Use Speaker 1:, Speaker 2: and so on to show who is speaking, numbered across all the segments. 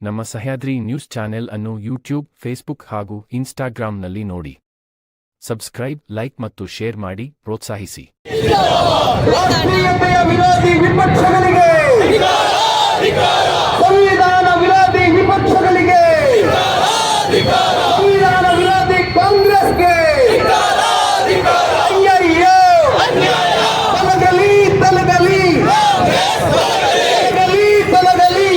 Speaker 1: ನಮ್ಮ Sahyadri news channel ಅನ್ನು YouTube, Facebook ಹಾಗೂ ಇನ್ಸ್ಟಾಗ್ರಾಂನಲ್ಲಿ ನೋಡಿ. ಸಬ್ಸ್ಕ್ರೈಬ್, ಲೈಕ್ ಮತ್ತು ಶೇರ್ ಮಾಡಿ ಪ್ರೋತ್ಸಾಹಿಸಿ.
Speaker 2: ರಾಷ್ಟ್ರೀಯತೆಯ ವಿರೋಧಿ ವಿಪಕ್ಷಗಳಿಗೆ, ಸಂವಿಧಾನ ವಿರೋಧಿ ವಿಪಕ್ಷಗಳಿಗೆ, ಸಂವಿಧಾನ ವಿರೋಧಿ ಕಾಂಗ್ರೆಸ್ಗೆ ತಲಗಲಿ ತಲಗಲಿ ತಲಗಲಿ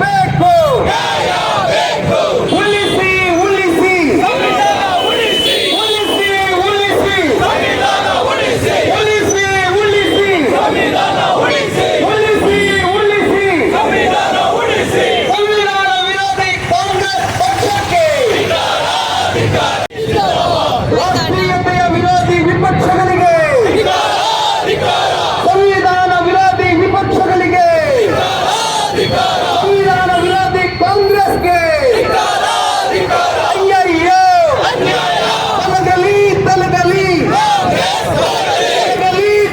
Speaker 2: ಬೇಕು. ಉಳಿಸಿ ಉಳಿಸಿ ಉಳಿಸಿ ಉಳಿಸಿ ಉಳಿಸಿ ಉಳಿಸಿ ಉಳಿಸಿ ಸಂವಿಧಾನ ವಿರೋಧಿ ಕಾಂಗ್ರೆಸ್ ಪಕ್ಷಕ್ಕೆ, ರಾಷ್ಟ್ರೀಯತೆಯ ವಿರೋಧಿ ವಿಪಕ್ಷಗಳಿಗೆ, ಸಂವಿಧಾನ ವಿರೋಧಿ ವಿಪಕ್ಷಗಳಿಗೆ, ಸಂವಿಧಾನ ವಿರೋಧಿ ಕಾಂಗ್ರೆಸ್ಗೆ ಅಯ್ಯಯ್ಯೋ ತಲಗಲಿ ತಲಗಲಿ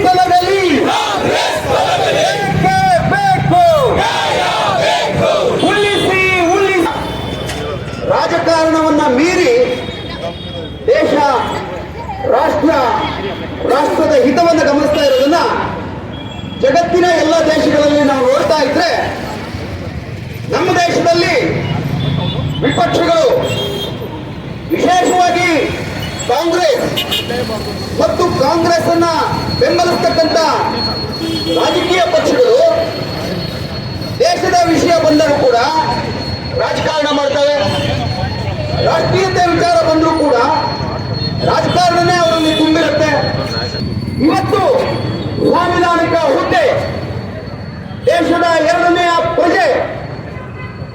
Speaker 2: ತಲಗಲಿ ಬೇಕು. ಉಳಿಸಿ ಉಳಿಸಿ ರಾಜಕಾರಣವನ್ನ ಮೀರಿ ದೇಶ ರಾಷ್ಟ್ರದ ಹಿತವನ್ನು ಗಮನಿಸ್ತಾ ಇರೋದನ್ನ ಜಗತ್ತಿನ ಎಲ್ಲ ದೇಶಗಳಲ್ಲಿ ನಾವು ನೋಡ್ತಾ ಇದ್ರೆ, ನಮ್ಮ ದೇಶದಲ್ಲಿ ವಿಪಕ್ಷಗಳು, ವಿಶೇಷವಾಗಿ ಕಾಂಗ್ರೆಸ್ ಮತ್ತು ಕಾಂಗ್ರೆಸ್ ಅನ್ನ ಬೆಂಬಲಿಸ್ತಕ್ಕಂಥ ರಾಜಕೀಯ ಪಕ್ಷಗಳು ದೇಶದ ವಿಷಯ ಬಂದರೂ ಕೂಡ ರಾಜಕಾರಣ ಮಾಡ್ತವೆ. ರಾಷ್ಟ್ರೀಯತೆ ವಿಚಾರ ಬಂದರೂ ಕೂಡ ರಾಜಕಾರಣನೇ ಅವರಲ್ಲಿ ತುಂಬಿರುತ್ತೆ. ಇವತ್ತು ಸಾಂವಿಧಾನಿಕ ಹುದ್ದೆ, ದೇಶದ ಎರಡನೆಯ ಪ್ರಜೆ,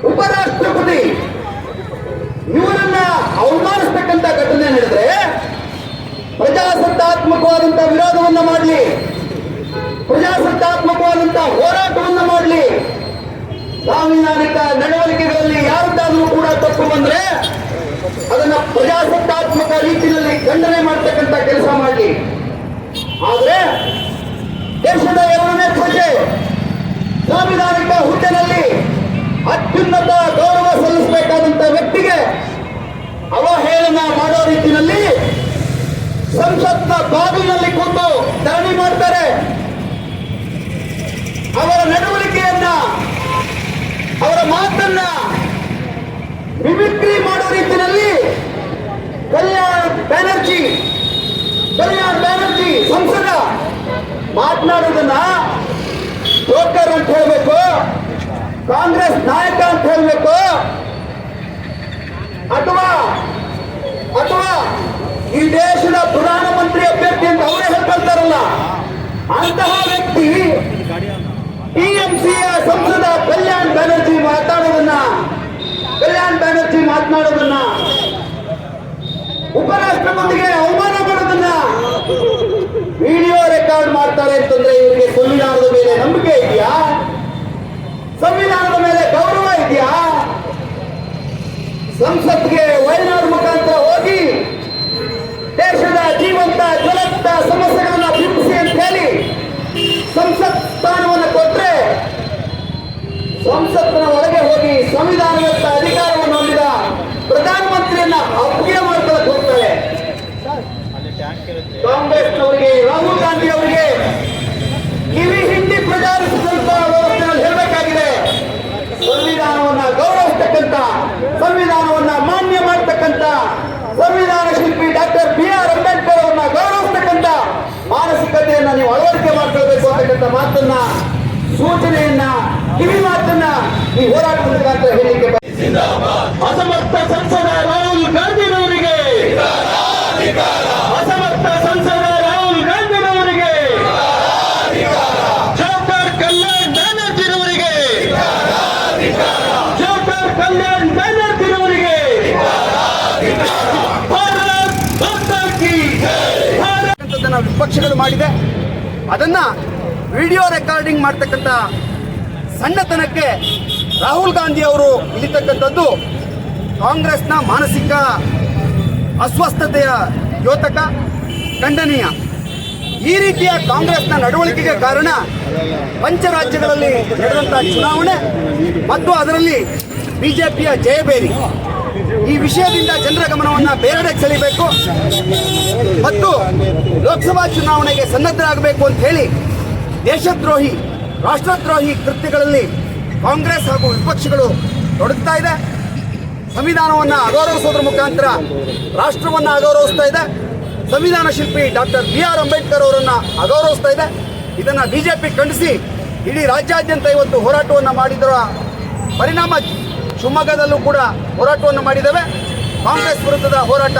Speaker 2: ಉಪರಾಷ್ಟ್ರಪತಿ, ಇವರನ್ನ ಅವಮಾನಿಸ್ತಕ್ಕಂಥ ಘಟನೆ ನಡೆದ್ರೆ ಪ್ರಜಾಸತ್ತಾತ್ಮಕವಾದಂತಹ ವಿರೋಧವನ್ನ ಮಾಡಲಿ, ಪ್ರಜಾಸತ್ತಾತ್ಮಕವಾದಂತಹ ಹೋರಾಟವನ್ನ ಮಾಡಲಿ, ಸಾಂವಿಧಾನಿಕ ನಡವಳಿಕೆಗಳಲ್ಲಿ ಯಾರದ್ದಾದ್ರೂ ಕೂಡ ತಪ್ಪು ಬಂದ್ರೆ ಅದನ್ನ ಪ್ರಜಾಸತ್ತಾತ್ಮಕ ರೀತಿಯಲ್ಲಿ ಖಂಡನೆ ಮಾಡತಕ್ಕಂಥ ಕೆಲಸ ಮಾಡಲಿ. ಆದ್ರೆ ದೇಶದ ಎರಡನೇ ಪ್ರಜೆ ಸಾಂವಿಧಾನಿಕ ಹುದ್ದೆನಲ್ಲಿ ಅತ್ಯುನ್ನತ ಗೌರವ ಸಲ್ಲಿಸಬೇಕಾದಂತ ವ್ಯಕ್ತಿಗೆ ಅವಹೇಳನ ಮಾಡೋ ರೀತಿಯಲ್ಲಿ ಸಂಸತ್ನ ಬಾಗಿಲಿನಲ್ಲಿ ಕೂತು ಧರಣಿ ಮಾಡ್ತಾರೆ. ಅವರ ನಡವಳಿಕೆಯನ್ನ, ಅವರ ಮಾತನ್ನ ಮಿಮಿಕ್ರಿ ಮಾಡೋ ರೀತಿಯಲ್ಲಿ ಕಲ್ಯಾಣ್ ಬ್ಯಾನರ್ಜಿ ಸಂಸದ ಮಾತನಾಡೋದನ್ನ ಜೋಕರ್ ಅಂತ ಹೇಳಬೇಕು, ಕಾಂಗ್ರೆಸ್ ನಾಯಕ ಅಂತ ಹೇಳಬೇಕು, ಅಥವಾ ಈ ದೇಶದ ಪ್ರಧಾನಮಂತ್ರಿ ಅಭ್ಯರ್ಥಿ ಅಂತ ಅವರೇ ಹೇಳ್ಕೊಳ್ತಾರಲ್ಲ, ಅಂತಹ ವ್ಯಕ್ತಿ ಟಿಎಂಸಿಯ ಸಂಸದ ಕಲ್ಯಾಣ್ ಬ್ಯಾನರ್ಜಿ ಮಾತನಾಡೋದನ್ನ ಉಪರಾಷ್ಟ್ರಪತಿಗೆ ಅವಮಾನ ಮಾಡೋದನ್ನ ವಿಡಿಯೋ ರೆಕಾರ್ಡ್ ಮಾಡ್ತಾರೆ ಅಂತಂದ್ರೆ ಇವರಿಗೆ ಸಂವಿಧಾನದ ಮೇಲೆ ನಂಬಿಕೆ ಇದೆಯಾ? ಸಂವಿಧಾನದ ಮೇಲೆ ಗೌರವ ಇದೆಯಾ? ಸಂಸತ್ಗೆ ವಯನಾಡ್ ಮುಖಾಂತರ ಹೋಗಿ ದೇಶದ ಜೀವಂತ ಜ್ವಲಂತ ಸಮಸ್ಯೆಗಳನ್ನ ಬಿಂಬಿಸಿ ಅಂತ ಹೇಳಿ ಸಂಸತ್ ಸ್ಥಾನವನ್ನು ಕೊಟ್ರೆ, ಸಂಸತ್ತಿನ ಒಳಗೆ ಹೋಗಿ ಸಂವಿಧಾನದತ್ತ ಅಧಿಕಾರವನ್ನು ಹೊಂದಿದ ಪ್ರಧಾನಮಂತ್ರಿಯನ್ನ ಅಪ್ಪಗೆ ಮಾಡ್ಕೊಳ್ಳಕ್ ಹೋಗ್ತಾರೆ. ಕಾಂಗ್ರೆಸ್ನವರಿಗೆ, ರಾಹುಲ್ ಗಾಂಧಿ ಅವರಿಗೆ ಕಿವಿ ಹಿಂಡಿ ಪ್ರಜಾಪ್ರಭುತ್ವ ವ್ಯವಸ್ಥೆಯಲ್ಲಿ ಹೇಳಬೇಕಾಗಿದೆ, ಸಂವಿಧಾನವನ್ನ ಗೌರವಿಸ್ತಕ್ಕಂಥ, ಸಂವಿಧಾನವನ್ನ ಮಾನ್ಯ ಮಾಡತಕ್ಕಂಥ, ಸಂವಿಧಾನ ಶಿಲ್ಪಿ ಡಾಕ್ಟರ್ BR ಅಂಬೇಡ್ಕರ್ ಅವರನ್ನ ಗೌರವಿಸ್ತಕ್ಕಂಥ ಮಾನಸಿಕತೆಯನ್ನ ನೀವು ಅಳವಡಿಕೆ ಮಾಡ್ಕೊಳ್ಬೇಕು ಅಂತಕ್ಕಂಥ ಮಾತನ್ನ, ಸೂಚನೆಯನ್ನ, ಕಿವಿ ಮಾತನ್ನ ಈ ಹೋರಾಟದ ಮುಖಾಂತರ ಹೇಳಿಕೆ. ಅಸಮರ್ಥ ಸಂಸದ ರಾಹುಲ್ ಗಾಂಧಿರವರಿಗೆ, ಅಸಮರ್ಥ ಸಂಸದ ರಾಹುಲ್ ಗಾಂಧಿರವರಿಗೆ, ಡಾಕ್ಟರ್ ಕಲ್ಯಾಣ್ ಬ್ಯಾನರ್ಜಿರವರಿಗೆ, ಡಾಕ್ಟರ್ ಕಲ್ಯಾಣ್ ಬ್ಯಾನರ್ಜಿರವರಿಗೆ ವಿಪಕ್ಷಗಳು ಮಾಡಿದೆ. ಅದನ್ನ ವಿಡಿಯೋ ರೆಕಾರ್ಡಿಂಗ್ ಮಾಡ್ತಕ್ಕಂಥ ಸಣ್ಣತನಕ್ಕೆ ರಾಹುಲ್ ಗಾಂಧಿ ಅವರು ಇಳಿತಕ್ಕಂಥದ್ದು ಕಾಂಗ್ರೆಸ್ನ ಮಾನಸಿಕ ಅಸ್ವಸ್ಥತೆಯ ದ್ಯೋತಕ, ಖಂಡನೀಯ. ಈ ರೀತಿಯ ಕಾಂಗ್ರೆಸ್ನ ನಡವಳಿಕೆಗೆ ಕಾರಣ ಪಂಚರಾಜ್ಯಗಳಲ್ಲಿ ನಡೆದಂತಹ ಚುನಾವಣೆ ಮತ್ತು ಅದರಲ್ಲಿ ಬಿಜೆಪಿಯ ಜಯಬೇರಿ. ಈ ವಿಷಯದಿಂದ ಜನರ ಗಮನವನ್ನು ಬೇರೆಡೆಗೆ ಸೆಳೆಯಬೇಕು ಮತ್ತು ಲೋಕಸಭಾ ಚುನಾವಣೆಗೆ ಸನ್ನದ್ಧರಾಗಬೇಕು ಅಂತ ಹೇಳಿ ದೇಶದ್ರೋಹಿ, ರಾಷ್ಟ್ರದ್ರೋಹಿ ಕೃತ್ಯಗಳಲ್ಲಿ ಕಾಂಗ್ರೆಸ್ ಹಾಗೂ ವಿಪಕ್ಷಗಳು ತೊಡಗ್ತಾ ಇದೆ. ಸಂವಿಧಾನವನ್ನು ಅಗೌರವಿಸೋದ್ರ ಮುಖಾಂತರ ರಾಷ್ಟ್ರವನ್ನು ಅಗೌರವಿಸ್ತಾ ಇದೆ. ಸಂವಿಧಾನ ಶಿಲ್ಪಿ ಡಾಕ್ಟರ್ BR ಅಂಬೇಡ್ಕರ್ ಅವರನ್ನು ಅಗೌರವಿಸ್ತಾ ಇದೆ. ಇದನ್ನು ಬಿಜೆಪಿ ಖಂಡಿಸಿ ಇಡೀ ರಾಜ್ಯಾದ್ಯಂತ ಇವತ್ತು ಹೋರಾಟವನ್ನು ಮಾಡಿದರ ಪರಿಣಾಮ ಶಿವಮೊಗ್ಗದಲ್ಲೂ ಕೂಡ ಹೋರಾಟವನ್ನು ಮಾಡಿದ್ದೇವೆ. ಕಾಂಗ್ರೆಸ್ ವಿರುದ್ಧದ ಹೋರಾಟ